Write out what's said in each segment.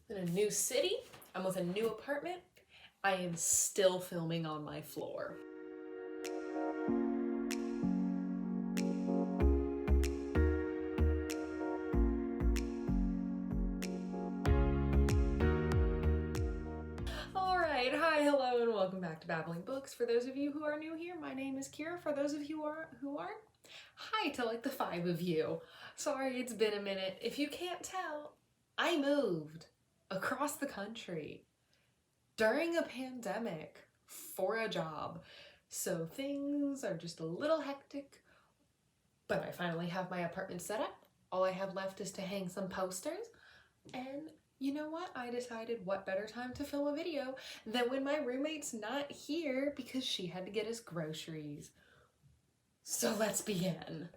in a new city. I'm with a new apartment. I am still filming on my floor. Alright, hi, hello, and welcome back to Babbling Books. For those of you who are new here, my name is Kira. For those of you who aren't, hi to like the 5 of you. Sorry, it's been a minute. If you can't tell, I moved across the country during a pandemic for a job. So things are just a little hectic, but I finally have my apartment set up. All I have left is to hang some posters, and you know what? I decided what better time to film a video than when my roommate's not here because she had to get us groceries. So let's begin.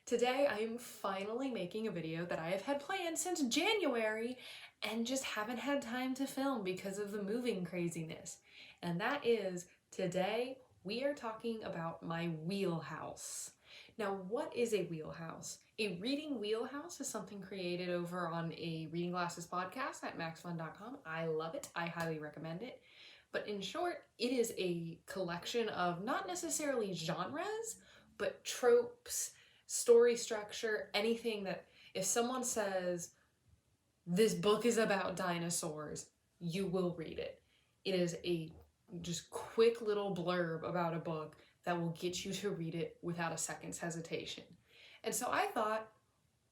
Today I'm finally making a video that I have had planned since January and just haven't had time to film because of the moving craziness. And that is, today we are talking about my wheelhouse. Now, what is a wheelhouse? A reading wheelhouse is something created over on a Reading Glasses podcast at maxfun.com. I love it. I highly recommend it. But in short, it is a collection of not necessarily genres, but tropes, story structure, anything that if someone says, this book is about dinosaurs, you will read it. It is a just quick little blurb about a book that will get you to read it without a second's hesitation. And so I thought,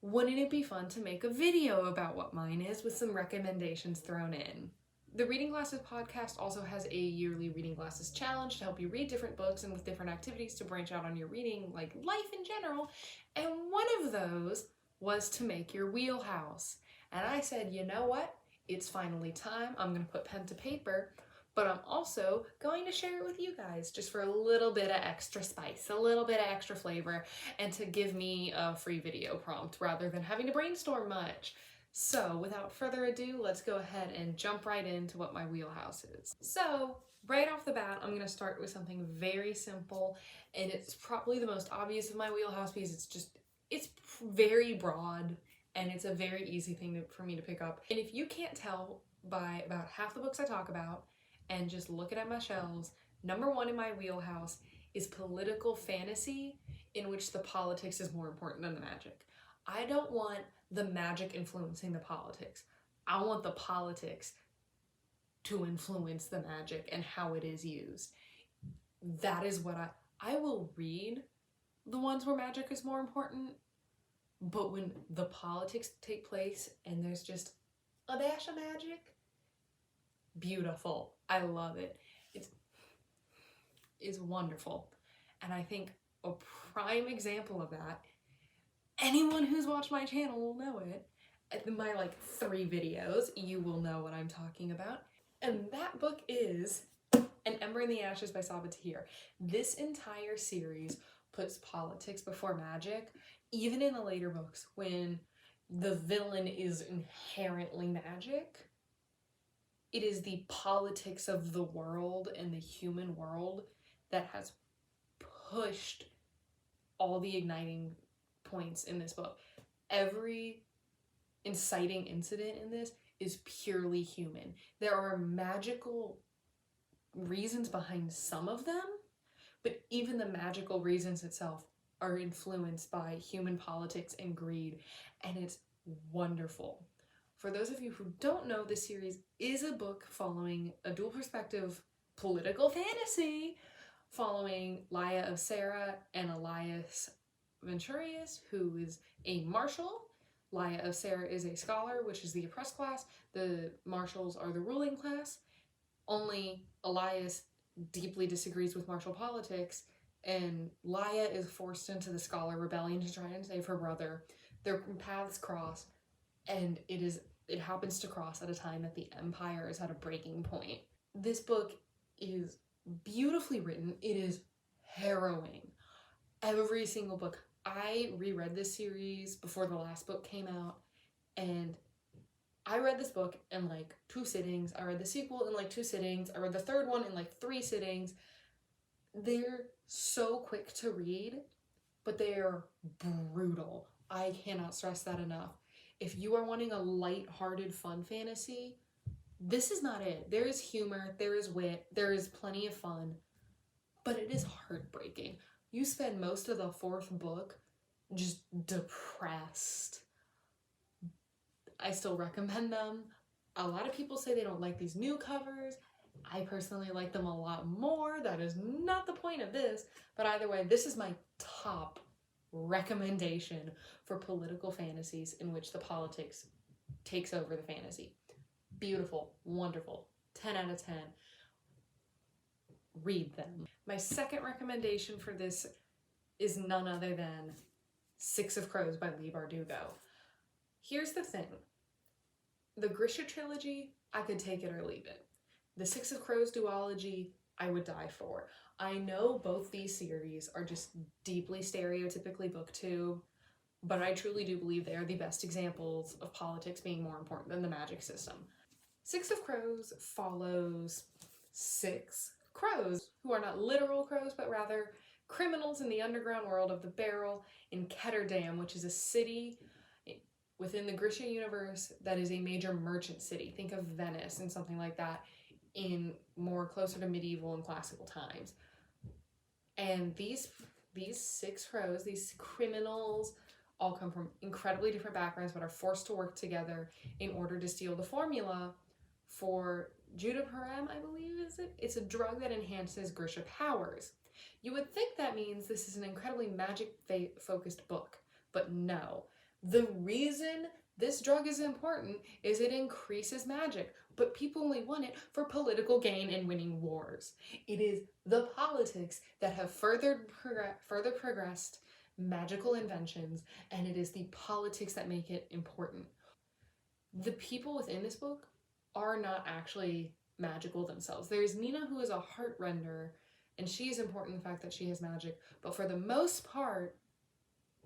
wouldn't it be fun to make a video about what mine is with some recommendations thrown in? The Reading Glasses podcast also has a yearly Reading Glasses challenge to help you read different books and with different activities to branch out on your reading, like life in general. And one of those was to make your wheelhouse. And I said, you know what? It's finally time. I'm going to put pen to paper, but I'm also going to share it with you guys just for a little bit of extra spice, a little bit of extra flavor, and to give me a free video prompt rather than having to brainstorm much. So without further ado, let's go ahead and jump right into what my wheelhouse is. So right off the bat, I'm going to start with something very simple, and it's probably the most obvious of my wheelhouse because it's very broad and it's a very easy thing for me to pick up. And if you can't tell by about half the books I talk about and just looking at my shelves, number 1 in my wheelhouse is political fantasy in which the politics is more important than the magic. I don't want the magic influencing the politics. I want the politics to influence the magic and how it is used. That is what I will read the ones where magic is more important, but when the politics take place and there's just a dash of magic, beautiful. I love it. It's wonderful. And I think a prime example of that, anyone who's watched my channel will know it. In my 3 videos, you will know what I'm talking about. And that book is An Ember in the Ashes by Sabaa Tahir. This entire series puts politics before magic, even in the later books when the villain is inherently magic. It is the politics of the world and the human world that has pushed all the igniting points in this book. Every inciting incident in this is purely human. There are magical reasons behind some of them, but even the magical reasons itself are influenced by human politics and greed, and it's wonderful. For those of you who don't know, this series is a book following a dual perspective political fantasy following Laia of Sarah and Elias Venturius, who is a marshal. Laia of Sarah is a scholar, which is the oppressed class. The marshals are the ruling class. Only Elias deeply disagrees with martial politics, and Laia is forced into the scholar rebellion to try and save her brother. Their paths cross, and it happens to cross at a time that the Empire is at a breaking point. This book is beautifully written. It is harrowing. Every single book. I reread this series before the last book came out, and I read this book in 2 sittings. I read the sequel in 2 sittings. I read the third one in 3 sittings. They're so quick to read, but they're brutal. I cannot stress that enough. If you are wanting a light-hearted fun fantasy, this is not it. There is humor, there is wit, there is plenty of fun, but it is heartbreaking. You spend most of the fourth book just depressed. I still recommend them. A lot of people say they don't like these new covers. I personally like them a lot more. That is not the point of this. But either way, this is my top recommendation for political fantasies in which the politics takes over the fantasy. Beautiful, wonderful, 10 out of 10. Read them. My second recommendation for this is none other than Six of Crows by Leigh Bardugo. Here's the thing. The Grisha trilogy, I could take it or leave it. The Six of Crows duology, I would die for. I know both these series are just deeply stereotypically booktube, but I truly do believe they are the best examples of politics being more important than the magic system. Six of Crows follows 6 crows, who are not literal crows, but rather criminals in the underground world of the Barrel in Ketterdam, which is a city within the Grisha universe that is a major merchant city. Think of Venice and something like that in more closer to medieval and classical times. And these 6 crows, these criminals, all come from incredibly different backgrounds but are forced to work together in order to steal the formula for Judaparam, I believe is it? It's a drug that enhances Grisha powers. You would think that means this is an incredibly magic-focused book, but no. The reason this drug is important is it increases magic, but people only want it for political gain and winning wars. It is the politics that have further progressed magical inventions, and it is the politics that make it important. The people within this book are not actually magical themselves. There's Nina, who is a heartrender, and she is important in the fact that she has magic, but for the most part,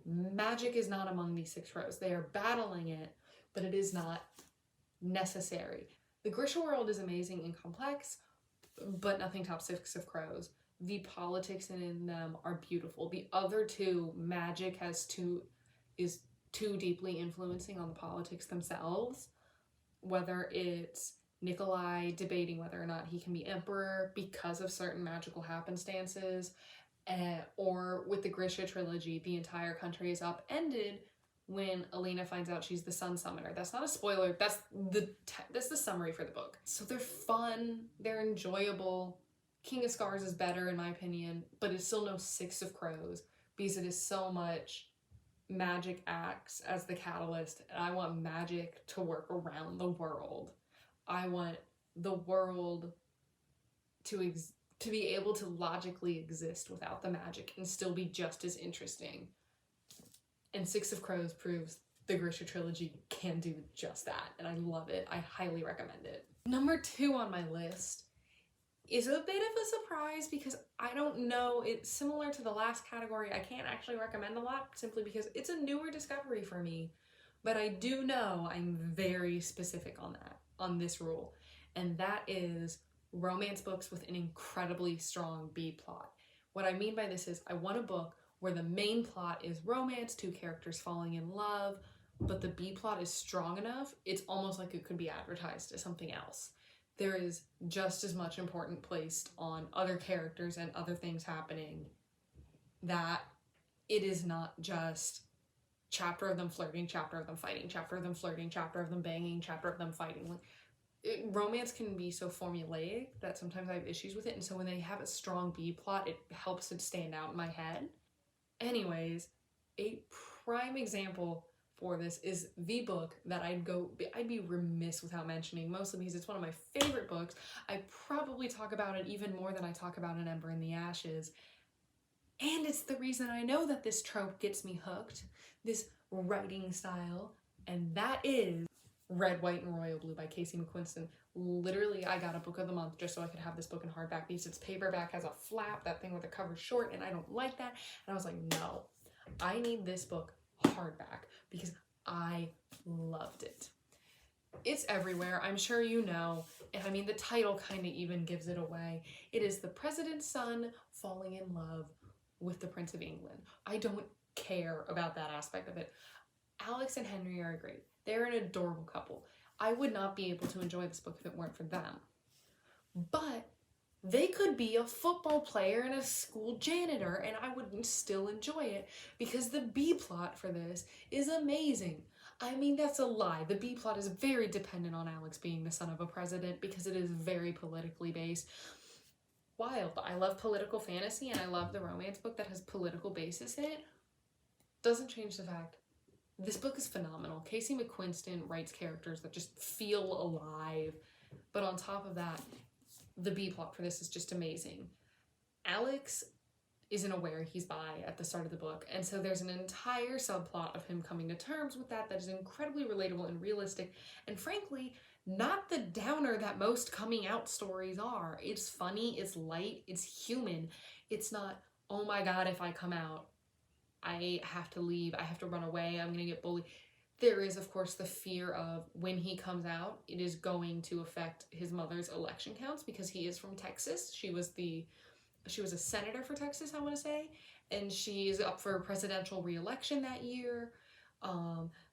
magic is not among these 6 crows. They are battling it, but it is not necessary. The Grisha world is amazing and complex, but nothing tops Six of Crows. The politics in them are beautiful. The other 2, magic is too deeply influencing on the politics themselves, whether it's Nikolai debating whether or not he can be emperor because of certain magical happenstances, or with the Grisha trilogy, the entire country is upended when Alina finds out she's the Sun Summoner. That's not a spoiler, that's the summary for the book. So they're fun, they're enjoyable. King of Scars is better in my opinion, but it's still no Six of Crows because it is so much magic acts as the catalyst, and I want magic to work around the world. I want the world to be able to logically exist without the magic and still be just as interesting. And Six of Crows proves the Grisha trilogy can do just that, and I love it. I highly recommend it. Number 2 on my list is a bit of a surprise because I don't know, it's similar to the last category. I can't actually recommend a lot simply because it's a newer discovery for me, but I do know I'm very specific on this rule, and that is romance books with an incredibly strong B plot. What I mean by this is I want a book where the main plot is romance, 2 characters falling in love, but the B plot is strong enough, it's almost like it could be advertised as something else. There is just as much importance placed on other characters and other things happening, that it is not just chapter of them flirting, chapter of them fighting, chapter of them flirting, chapter of them banging, chapter of them fighting. Romance can be so formulaic that sometimes I have issues with it, and so when they have a strong B plot, it helps it stand out in my head. Anyways, a prime example for this is the book that I'd be remiss without mentioning, mostly because it's one of my favorite books. I probably talk about it even more than I talk about An Ember in the Ashes. And it's the reason I know that this trope gets me hooked, this writing style, and that is Red, White, and Royal Blue by Casey McQuiston. Literally, I got a book of the month just so I could have this book in hardback because its paperback has a flap, that thing with the cover short, and I don't like that. And I was like, no, I need this book hardback because I loved it. It's everywhere, I'm sure you know, and I mean the title kind of even gives it away. It is the president's son falling in love with the Prince of England. I don't care about that aspect of it. Alex and Henry are great. They're an adorable couple. I would not be able to enjoy this book if it weren't for them. But they could be a football player and a school janitor, and I would still enjoy it because the B plot for this is amazing. I mean, that's a lie. The B plot is very dependent on Alex being the son of a president because it is very politically based. Wild. I love political fantasy and I love the romance book that has political basis in it. Doesn't change the fact this book is phenomenal. Casey McQuiston writes characters that just feel alive. But on top of that, the B plot for this is just amazing. Alex isn't aware he's bi at the start of the book, and so there's an entire subplot of him coming to terms with that is incredibly relatable and realistic, and frankly, not the downer that most coming out stories are. It's funny, it's light, it's human. It's not, oh my god, if I come out, I have to leave, I have to run away, I'm gonna get bullied. There is, of course, the fear of when he comes out, it is going to affect his mother's election counts because he is from Texas. She was a senator for Texas, I want to say, and she's up for presidential re-election that year.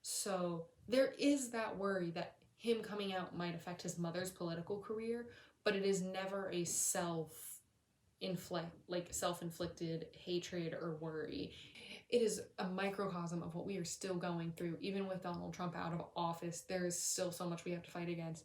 So there is that worry that him coming out might affect his mother's political career, but it is never a self-inflicted hatred or worry. It is a microcosm of what we are still going through. Even with Donald Trump out of office, there is still so much we have to fight against.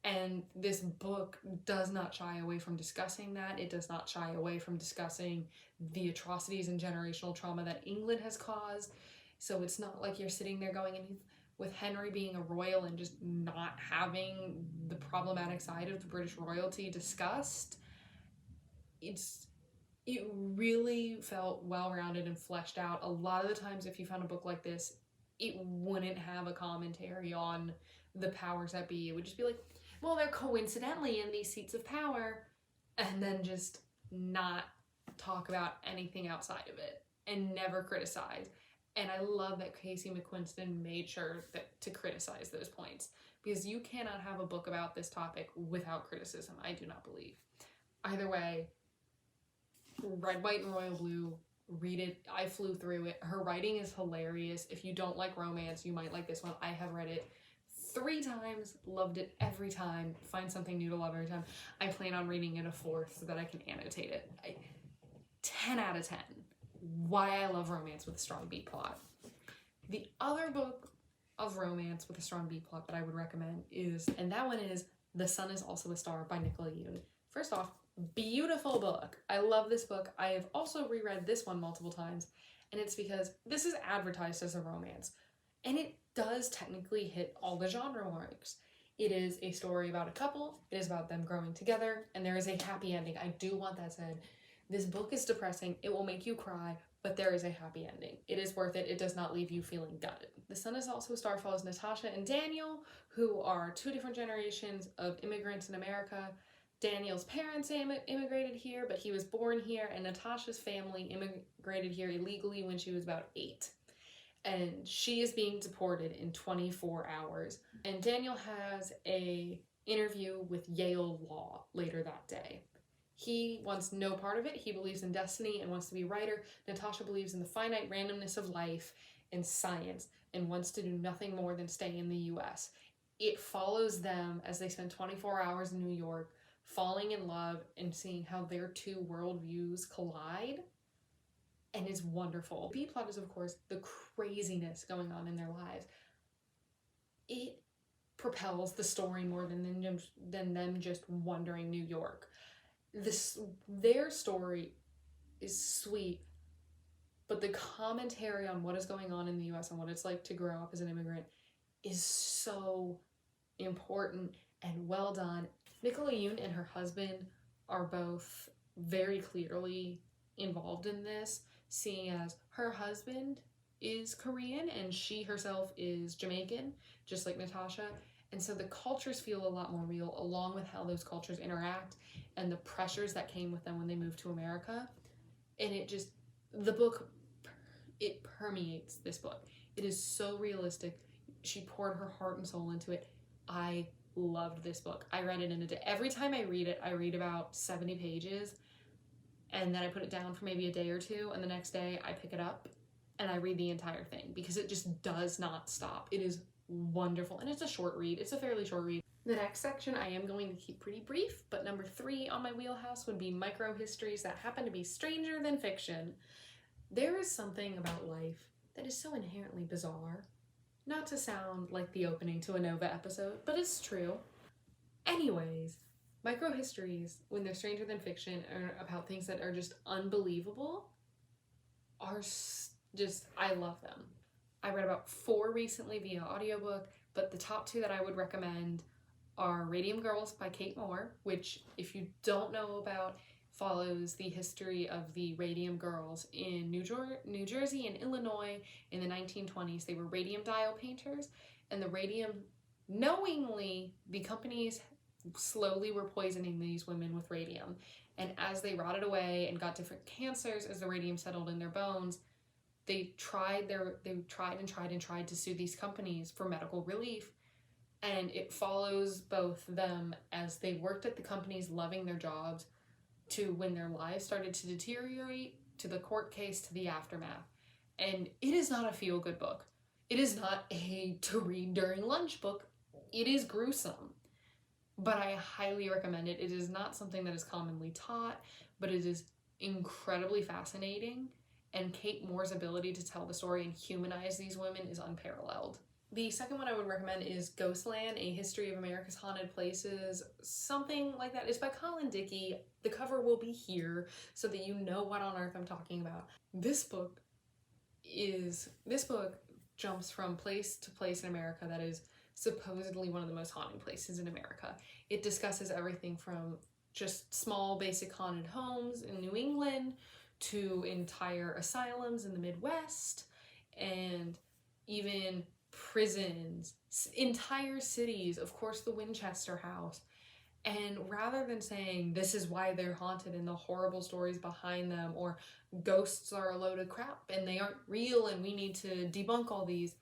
And this book does not shy away from discussing that. It does not shy away from discussing the atrocities and generational trauma that England has caused. So it's not like you're sitting there going, and with Henry being a royal and just not having the problematic side of the British royalty discussed. It really felt well-rounded and fleshed out. A lot of the times, if you found a book like this, it wouldn't have a commentary on the powers that be. It would just be like, well, they're coincidentally in these seats of power, and then just not talk about anything outside of it and never criticize. And I love that Casey McQuiston made sure to criticize those points, because you cannot have a book about this topic without criticism, I do not believe. Either way, Red, White, and Royal Blue, read it. I flew through it. Her writing is hilarious. If you don't like romance, you might like this one. I have read it 3 times, loved it every time, find something new to love every time. I plan on reading it a 4th so that I can annotate it. 10 out of 10. Why I love romance with a strong B plot. The other book of romance with a strong B plot that I would recommend is, and that one is The Sun is Also a Star by Nicola Yoon. First off, beautiful book. I love this book. I have also reread this one multiple times, and it's because this is advertised as a romance, and it does technically hit all the genre marks. It is a story about a couple, it is about them growing together, and there is a happy ending. I do want that said. This book is depressing, it will make you cry, but there is a happy ending. It is worth it, it does not leave you feeling gutted. The Sun is Also a Star follows Natasha and Daniel, who are 2 different generations of immigrants in America. Daniel's parents immigrated here, but he was born here, and Natasha's family immigrated here illegally when she was about 8. And she is being deported in 24 hours. And Daniel has an interview with Yale Law later that day. He wants no part of it. He believes in destiny and wants to be a writer. Natasha believes in the finite randomness of life and science and wants to do nothing more than stay in the US. It follows them as they spend 24 hours in New York, falling in love and seeing how their 2 worldviews collide, and is wonderful. The B plot is, of course, the craziness going on in their lives. It propels the story more than them just wandering New York. Their story is sweet, but the commentary on what is going on in the US and what it's like to grow up as an immigrant is so important and well done. Nicola Yoon and her husband are both very clearly involved in this, seeing as her husband is Korean and she herself is Jamaican, just like Natasha. And so the cultures feel a lot more real, along with how those cultures interact and the pressures that came with them when they moved to America. And the book, it permeates this book. It is so realistic. She poured her heart and soul into it. I loved this book. I read it in a day. Every time I read it, I read about 70 pages, and then I put it down for maybe a day or 2, and the next day I pick it up and I read the entire thing because it just does not stop. It is wonderful. And it's a short read. It's a fairly short read. The next section I am going to keep pretty brief, but number 3 on my wheelhouse would be micro-histories that happen to be stranger than fiction. There is something about life that is so inherently bizarre. Not to sound like the opening to a Nova episode, but it's true. Anyways, micro-histories, when they're stranger than fiction, are about things that are just unbelievable, are just, I love them. I read about 4 recently via audiobook, but the top 2 that I would recommend are Radium Girls by Kate Moore, which, if you don't know about, follows the history of the Radium Girls in New Jersey and Illinois in the 1920s. They were radium dial painters, and knowingly, the companies slowly were poisoning these women with radium. And as they rotted away and got different cancers, as the radium settled in their bones, they tried to sue these companies for medical relief. And it follows both them as they worked at the companies loving their jobs, to when their lives started to deteriorate, to the court case, to the aftermath. And it is not a feel-good book. It is not a to read during lunch book. It is gruesome, but I highly recommend it. It is not something that is commonly taught, but it is incredibly fascinating, and Kate Moore's ability to tell the story and humanize these women is unparalleled. The second one I would recommend is Ghostland, A History of America's Haunted Places. Something like that. It's by Colin Dickey. The cover will be here so that you know what on earth I'm talking about. This book jumps from place to place in America that is supposedly one of the most haunted places in America. It discusses everything from just small basic haunted homes in New England to entire asylums in the Midwest, and even prisons, entire cities, of course the Winchester House. And rather than saying this is why they're haunted and the horrible stories behind them, or ghosts are a load of crap and they aren't real and we need to debunk all these,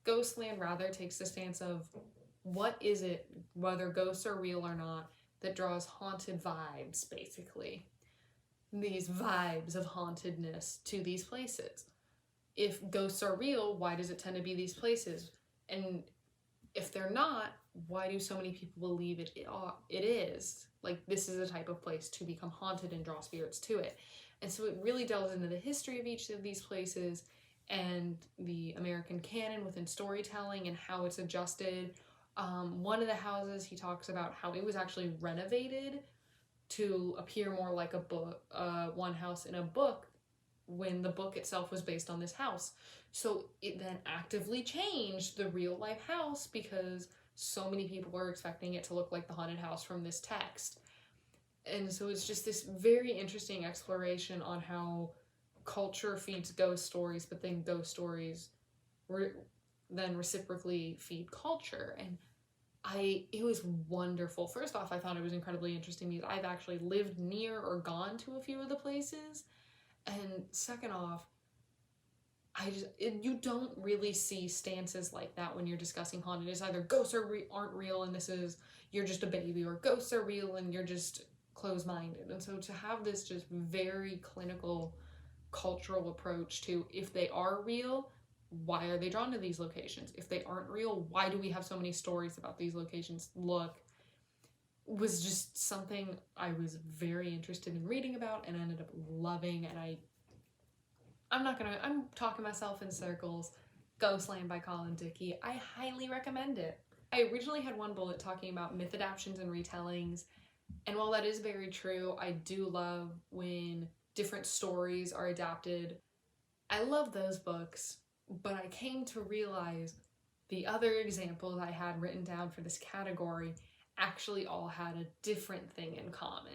Ghostland rather takes the stance of what is it, whether ghosts are real or not, that draws haunted vibes, basically. These vibes of hauntedness to these places. If ghosts are real, why does it tend to be these places? And if they're not, why do so many people believe it is? Like, this is a type of place to become haunted and draw spirits to it. And so it really delves into the history of each of these places and the American canon within storytelling and how it's adjusted. One of the houses, he talks about how it was actually renovated to appear more like a book, one house in a book, when the book itself was based on this house. So it then actively changed the real life house because so many people were expecting it to look like the haunted house from this text. And so it's just this very interesting exploration on how culture feeds ghost stories, but then ghost stories then reciprocally feed culture. And it was wonderful. First off, I thought it was incredibly interesting because I've actually lived near or gone to a few of the places. And second off, you don't really see stances like that when you're discussing haunted. It's either ghosts aren't real and you're just a baby, or ghosts are real and you're just closed-minded. And so to have this just very clinical cultural approach to, if they are real, why are they drawn to these locations? If they aren't real, why do we have so many stories about these locations? Was just something I was very interested in reading about and ended up loving. And I'm talking myself in circles. Ghostland by Colin Dickey. I highly recommend it. I originally had one bullet talking about myth adaptations and retellings. And while that is very true, I do love when different stories are adapted. I love those books, but I came to realize the other examples I had written down for this category actually all had a different thing in common.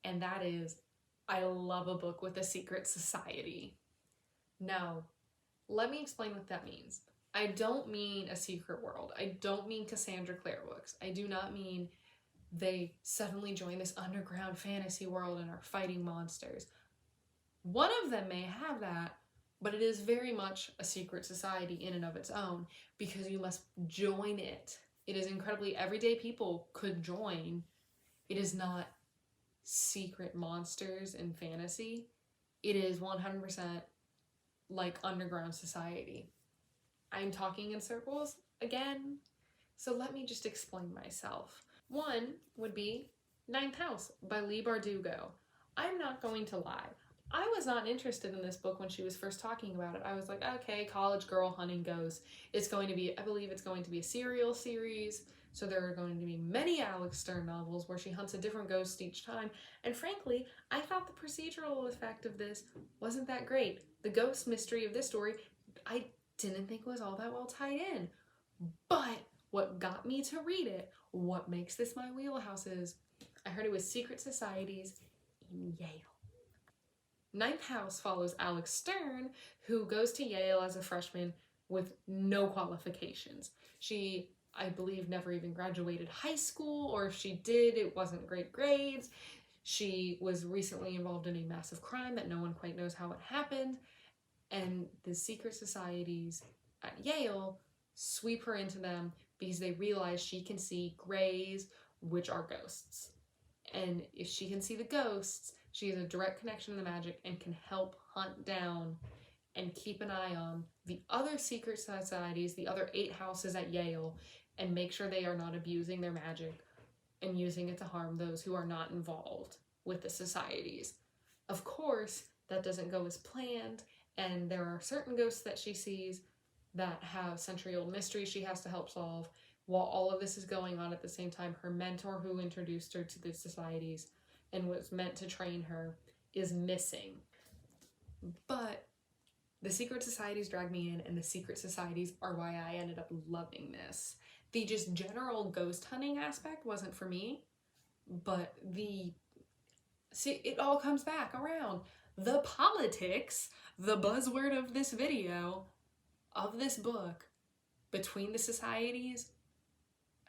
And that is, I love a book with a secret society. Now, let me explain what that means. I don't mean a secret world. I don't mean Cassandra Clare books. I do not mean they suddenly join this underground fantasy world and are fighting monsters. One of them may have that, but it is very much a secret society in and of its own because you must join it. It is incredibly everyday people could join. It is not secret monsters in fantasy. It is 100% like underground society. I'm talking in circles, again. So let me just explain myself. One would be Ninth House by Leigh Bardugo. I'm not going to lie. I was not interested in this book when she was first talking about it. I was like, okay, college girl hunting ghosts. It's going to be, I believe it's going to be a serial series. So there are going to be many Alex Stern novels where she hunts a different ghost each time. And frankly, I thought the procedural effect of this wasn't that great. The ghost mystery of this story, I didn't think was all that well tied in. But what got me to read it, what makes this my wheelhouse is, I heard it was secret societies in Yale. Ninth House follows Alex Stern, who goes to Yale as a freshman with no qualifications. She, I believe, never even graduated high school, or if she did, it wasn't great grades. She was recently involved in a massive crime that no one quite knows how it happened, and the secret societies at Yale sweep her into them because they realize she can see greys, which are ghosts. And if she can see the ghosts, she has a direct connection to the magic and can help hunt down and keep an eye on the other secret societies, the other 8 houses at Yale, and make sure they are not abusing their magic and using it to harm those who are not involved with the societies. Of course, that doesn't go as planned, and there are certain ghosts that she sees that have century-old mysteries she has to help solve. While all of this is going on at the same time, her mentor who introduced her to the societies and was meant to train her is missing. But the secret societies drag me in, and the secret societies are why I ended up loving this. The just general ghost hunting aspect wasn't for me, but it all comes back around. The politics, the buzzword of this video, of this book, between the societies,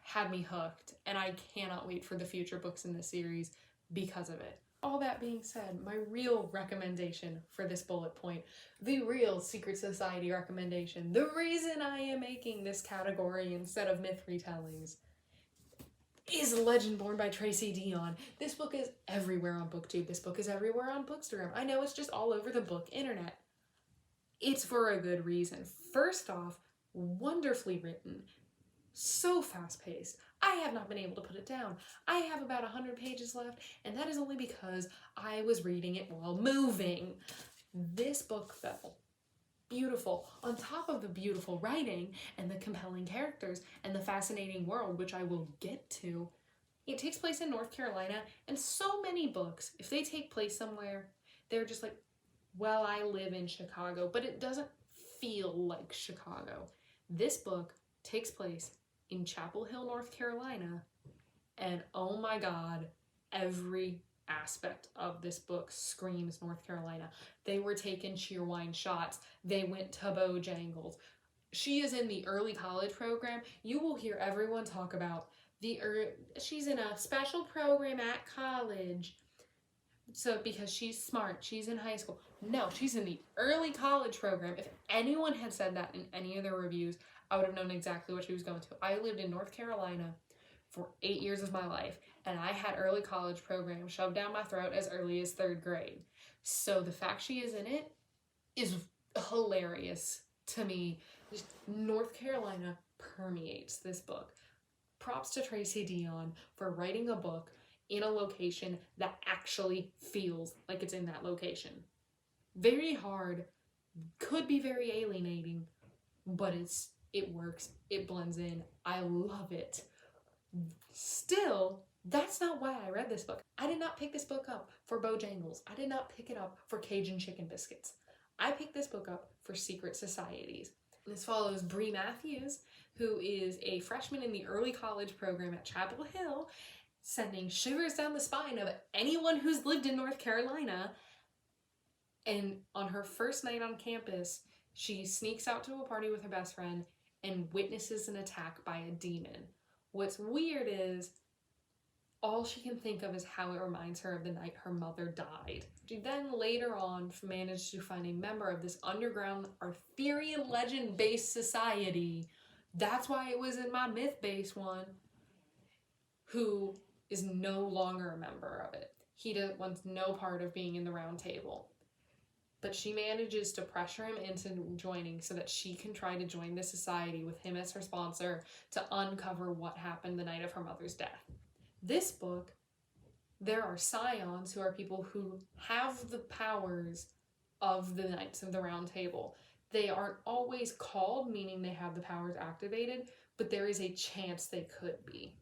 had me hooked, and I cannot wait for the future books in this series because of it. All that being said, my real recommendation for this bullet point, the real secret society recommendation, the reason I am making this category instead of myth retellings, is Legend Born by Tracy Deonn. This book is everywhere on BookTube. This book is everywhere on Bookstagram. I know it's just all over the book internet. It's for a good reason. First off, wonderfully written. So fast-paced. I have not been able to put it down. I have about 100 pages left, and that is only because I was reading it while moving. This book, though, beautiful. On top of the beautiful writing and the compelling characters and the fascinating world, which I will get to, it takes place in North Carolina, and so many books, if they take place somewhere, they're just like, well, I live in Chicago, but it doesn't feel like Chicago. This book takes place in Chapel Hill, North Carolina, and oh my god, every aspect of this book screams North Carolina. They were taking Cheerwine shots. They went to Bojangles. She is in the early college program. You will hear everyone talk about she's in a special program at college. So because she's smart, she's in high school. No, she's in the early college program. If anyone had said that in any of their reviews, I would have known exactly what she was going to. I lived in North Carolina for 8 years of my life, and I had early college programs shoved down my throat as early as 3rd grade. So the fact she is in it is hilarious to me. Just North Carolina permeates this book. Props to Tracy Deonn for writing a book in a location that actually feels like it's in that location. Very hard, could be very alienating, but it works, it blends in, I love it. Still, that's not why I read this book. I did not pick this book up for Bojangles. I did not pick it up for Cajun chicken biscuits. I picked this book up for secret societies. This follows Bree Matthews, who is a freshman in the early college program at Chapel Hill, sending shivers down the spine of anyone who's lived in North Carolina. And on her first night on campus, she sneaks out to a party with her best friend and witnesses an attack by a demon. What's weird is all she can think of is how it reminds her of the night her mother died. She then later on managed to find a member of this underground Arthurian legend-based society. That's why it was in my myth-based one, who is no longer a member of it. He wants no part of being in the round table. but she manages to pressure him into joining so that she can try to join the society with him as her sponsor to uncover what happened the night of her mother's death. This book, there are scions who are people who have the powers of the Knights of the Round Table. They aren't always called, meaning they have the powers activated, but there is a chance they could be.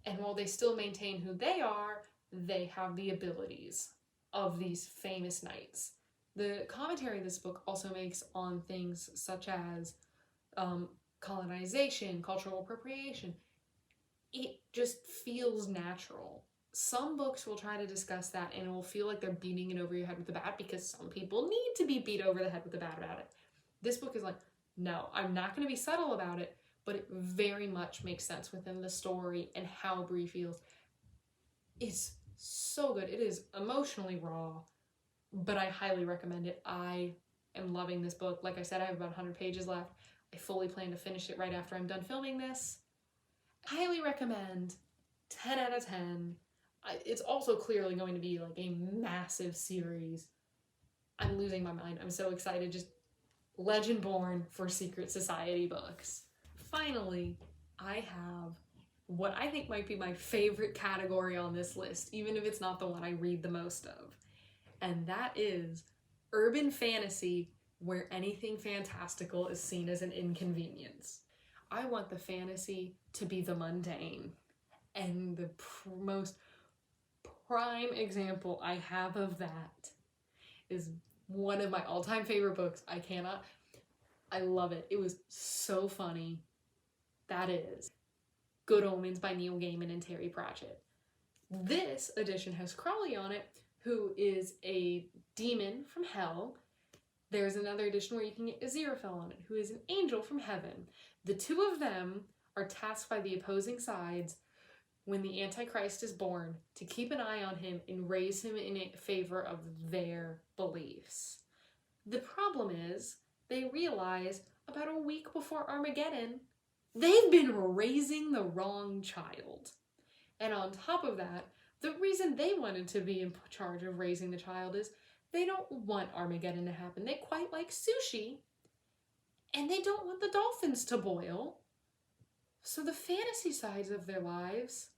And while they still maintain who they are, they have the abilities of these famous knights. The commentary this book also makes on things such as colonization, cultural appropriation. It just feels natural. Some books will try to discuss that and it will feel like they're beating it over your head with the bat because some people need to be beat over the head with the bat about it. This book is like, no, I'm not going to be subtle about it, but it very much makes sense within the story and how Bree feels. It's so good. It is emotionally raw, but I highly recommend it. I am loving this book. Like I said, I have about 100 pages left. I fully plan to finish it right after I'm done filming this. Highly recommend. 10 out of 10. It's also clearly going to be like a massive series. I'm losing my mind. I'm so excited. Just legend born for Secret Society books. Finally, I have what I think might be my favorite category on this list, even if it's not the one I read the most of. And that is urban fantasy where anything fantastical is seen as an inconvenience. I want the fantasy to be the mundane. And the most prime example I have of that is one of my all-time favorite books. I love it. It was so funny. That is Good Omens by Neil Gaiman and Terry Pratchett. This edition has Crowley on it, who is a demon from hell. There's another edition where you can get Aziraphale on it, who is an angel from heaven. The two of them are tasked by the opposing sides when the Antichrist is born to keep an eye on him and raise him in favor of their beliefs. The problem is, they realize about a week before Armageddon, they've been raising the wrong child. And on top of that, the reason they wanted to be in charge of raising the child is they don't want Armageddon to happen. They quite like sushi, and they don't want the dolphins to boil. So the fantasy sides of their lives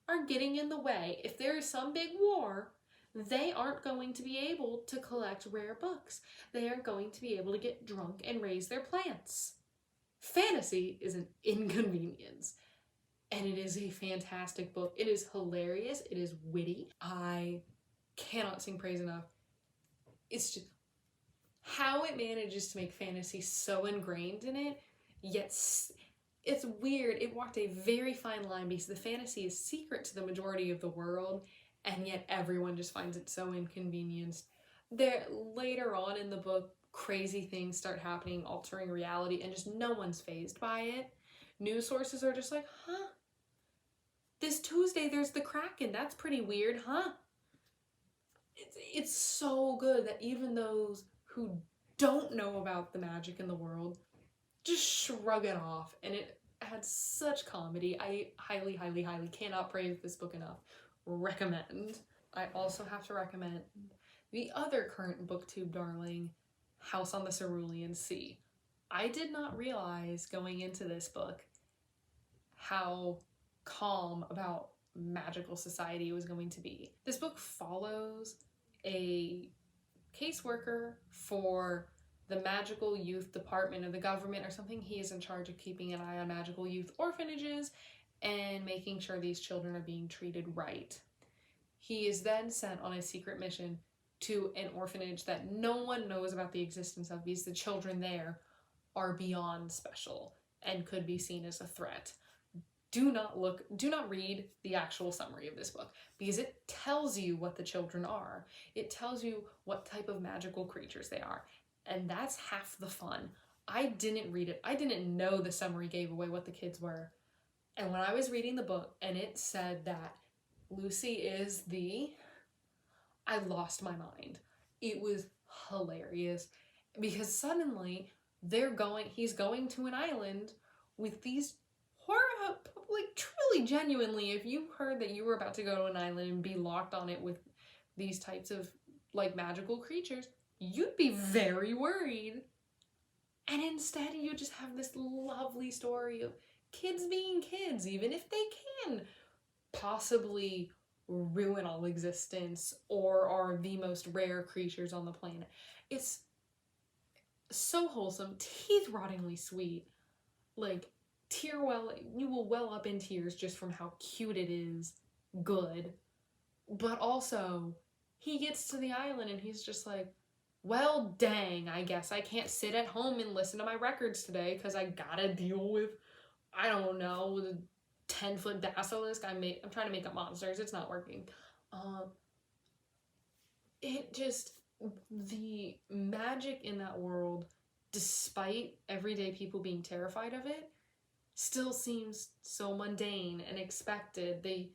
are getting in the way. If there is some big war, they aren't going to be able to collect rare books. They aren't going to be able to get drunk and raise their plants. Fantasy is an inconvenience. And it is a fantastic book. It is hilarious. It is witty. I cannot sing praise enough. It's just how it manages to make fantasy so ingrained in it, yet it's weird. It walked a very fine line because the fantasy is secret to the majority of the world, and yet everyone just finds it so inconvenienced. Later on in the book, crazy things start happening, altering reality, and just no one's fazed by it. News sources are just like, huh? This Tuesday there's the Kraken. That's pretty weird, huh? It's so good that even those who don't know about the magic in the world just shrug it off, and it had such comedy. I highly, highly, highly cannot praise this book enough. Recommend. I also have to recommend the other current booktube darling, House on the Cerulean Sea. I did not realize going into this book how calm about magical society it was going to be. This book follows a caseworker for the magical youth department of the government or something. He is in charge of keeping an eye on magical youth orphanages and making sure these children are being treated right. He is then sent on a secret mission to an orphanage that no one knows about the existence of because the children there are beyond special and could be seen as a threat. Do not read the actual summary of this book because it tells you what the children are. It tells you what type of magical creatures they are. And that's half the fun. I didn't read it. I didn't know the summary gave away what the kids were. And when I was reading the book and it said that Lucy is I lost my mind. It was hilarious because suddenly he's going to an island with these horror, like truly genuinely, if you heard that you were about to go to an island and be locked on it with these types of like magical creatures, you'd be very worried. And instead, you just have this lovely story of kids being kids, even if they can possibly ruin all existence or are the most rare creatures on the planet. It's so wholesome, teeth-rottingly sweet. Like, you will well up in tears just from how cute it is. Good. But also, he gets to the island and he's just like, well, dang, I guess I can't sit at home and listen to my records today because I gotta deal with, I don't know, with a 10-foot basilisk. I'm trying to make up monsters. It's not working. The magic in that world, despite everyday people being terrified of it, still seems so mundane and expected. They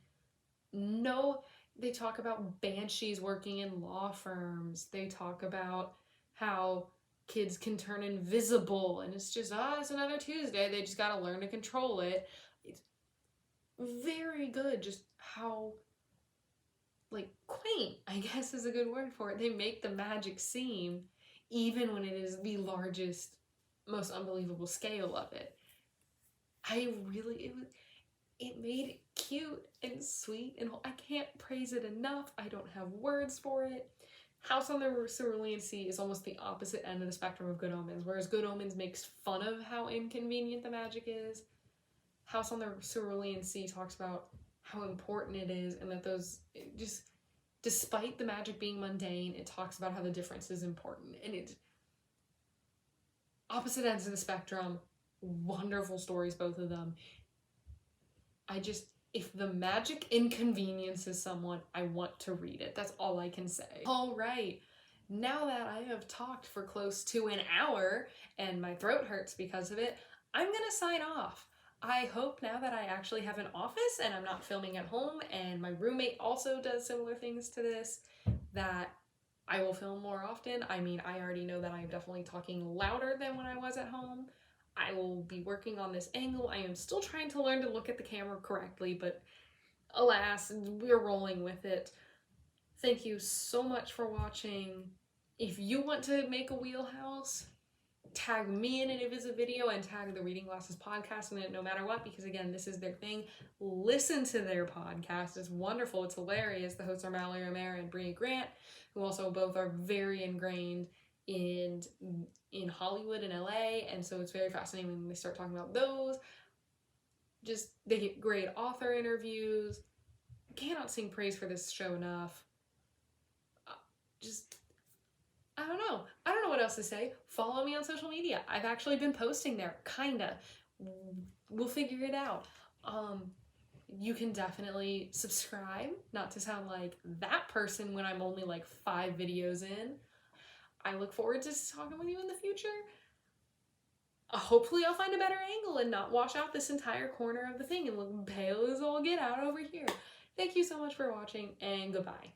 talk about banshees working in law firms. They talk about how kids can turn invisible, and it's just, it's another Tuesday. They just gotta learn to control it. It's very good, just how, like, quaint, I guess is a good word for it. They make the magic seem, even when it is the largest, most unbelievable scale of it. It made it cute and sweet, and I can't praise it enough. I don't have words for it. House on the Cerulean Sea is almost the opposite end of the spectrum of Good Omens, whereas Good Omens makes fun of how inconvenient the magic is. House on the Cerulean Sea talks about how important it is, and that despite the magic being mundane, it talks about how the difference is important. And it's opposite ends of the spectrum, wonderful stories, both of them. If the magic inconveniences someone, I want to read it. That's all I can say. All right, now that I have talked for close to an hour and my throat hurts because of it, I'm gonna sign off. I hope now that I actually have an office and I'm not filming at home, and my roommate also does similar things to this, that I will film more often. I mean, I already know that I'm definitely talking louder than when I was at home. I will be working on this angle. I am still trying to learn to look at the camera correctly, but alas, we're rolling with it. Thank you so much for watching. If you want to make a Wheelhouse, tag me in it if it's a video, and tag the Reading Glasses podcast in it no matter what, because again, this is their thing. Listen to their podcast. It's wonderful. It's hilarious. The hosts are Mallory O'Mara and Bria Grant, who also both are very ingrained in Hollywood and LA, and so it's very fascinating when they start talking about those. They get great author interviews. Cannot sing praise for this show enough. I don't know what else to say. Follow me on social media. I've actually been posting there, kinda. We'll figure it out. You can definitely subscribe, not to sound like that person when I'm only like 5 videos in. I look forward to talking with you in the future. Hopefully I'll find a better angle and not wash out this entire corner of the thing and look pale as all get out over here. Thank you so much for watching, and goodbye.